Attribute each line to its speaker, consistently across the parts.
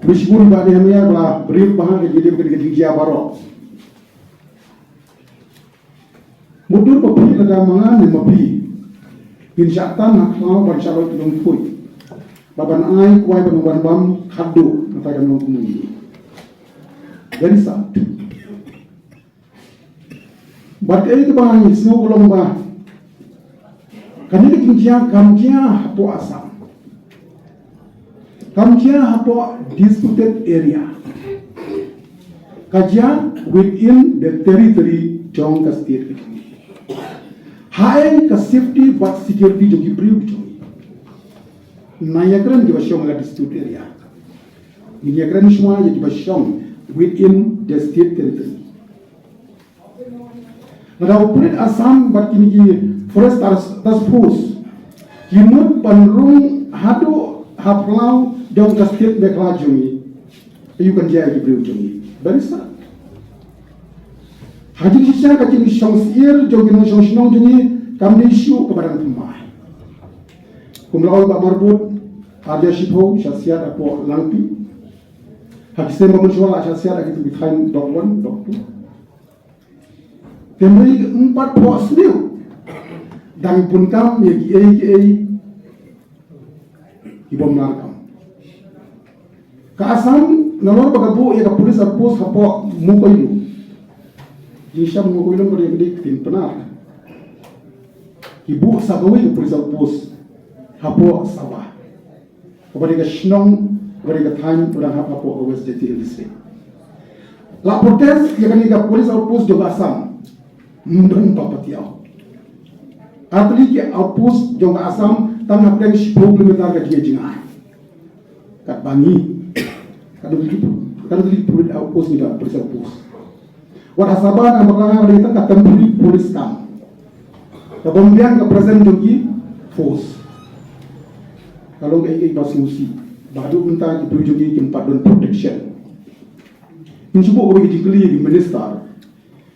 Speaker 1: Bishbul ba de hamya bla brief bahan ke jadi ke dia baro. Mudur papi pada mangan ni mapi. Insyatan nak mau bansalo tulung pui. Baban ai kuai ban bam khaddu kata kan nong kumui. Very sad. But ini kebangan snow golong ba. Kani ketinggian kamjia hapo asam. Kamjia hapo disputed area. Kajian within the territory jong ka state. Hai ka safety but security jogi priu jong. Nayakran di basyong la dispute area. Nayakran semua di basyong within the state territory. Nada operate Assam but kini ki forest task force kimut panrung hado haplau jong ka state bekla jongi you kan jaya ki priu jongi very sad. Haji kisah ka kini songsier jogi no songsinong jongi kamne issue kepada pemai. Kumlaul ba marbut ada shipho syasiat apo langpi. Hakise mamunswala syasiat akitu bithain dokwan doktu. Temui 4 pos liu dan pun kam yaki ibom narkam ka asam nalor bagabu ya ka polis apos hapo mukoilu jisham mukoilu pada gede tin penar ibu sagawi polis apos hapo sawah kepada ka shnong kepada ka thain pada hapo West Jati district la protes ya ka polis apos jo asam mundun papatiao atli ke apus jong asam tan hapeng 10 km ka dia jingai kat bangi kaduli pulit apus ni da polis apus wat hasaban am bakanga kita kat tempuri polis kam kemudian ke present jogi force kalau ke basusi badu unta itu jogi tempat don protection insubo ko di kli di minister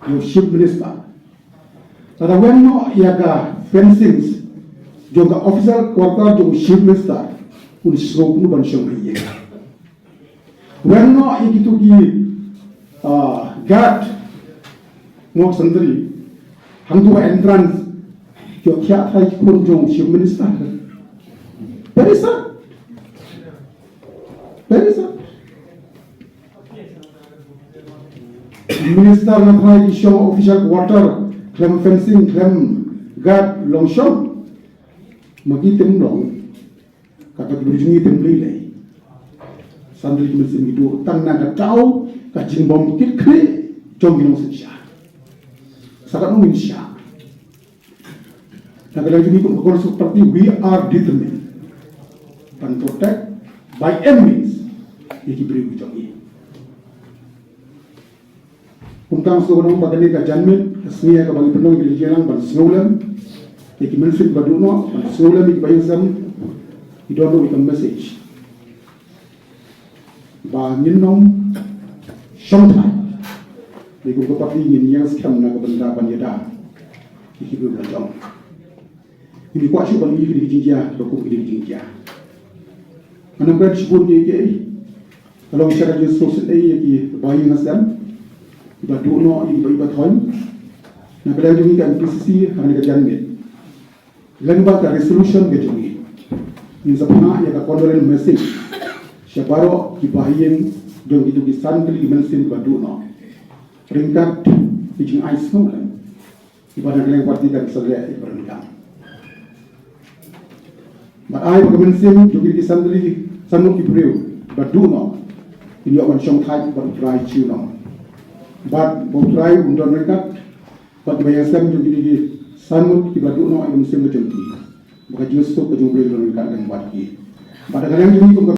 Speaker 1: yo chief minister. Tada wenno yaga fencings jonga official quarter jong chief minister un stroke nu ban shong ye wenno ikitu ki guard ngok sandri hangtu entrance kyo kya thai kun jong chief minister very sad minister na thai ki show official quarter klem fencing klem guard long shot magi tem long kata berjungi tem lei sandri mesin itu tanna ka tau ka jingbom kit kre jong ginong sya sakat no insya nagala juni ko seperti we are determined and protect by any means iki beri jong Puntang seorang bagani ka janmit asniya ka bagi penong di jalan ban snowlam iki mensin baduno ban snowlam iki bayang sam idono ikam message ba ninnom shongtai iku ko pati yin yang skam na ka benda ban yada iki bu la jong ini kwa shu ban iki di jinja ko ko di jinja manam ka shibur ye kalau syara Jesus iki bayang sam iba duno iba thon na kada jungi kan PCC hani ka janme langba ka resolution ke jungi in sapna ya ka condolence message syabaro ibahin jong itu kisan kali mensin iba duno ringkat ijing ais no iba na kaleng parti kan salia ibaran but ai ba mensin jungi kisan kali sanu ibreu iba duno ini awan syong thai ba try chuno but botrai undon mereka but bayasam juga di sanut di badu no ayam sim kecil bukan justru kejumlah mereka dan buat ki pada kalian ini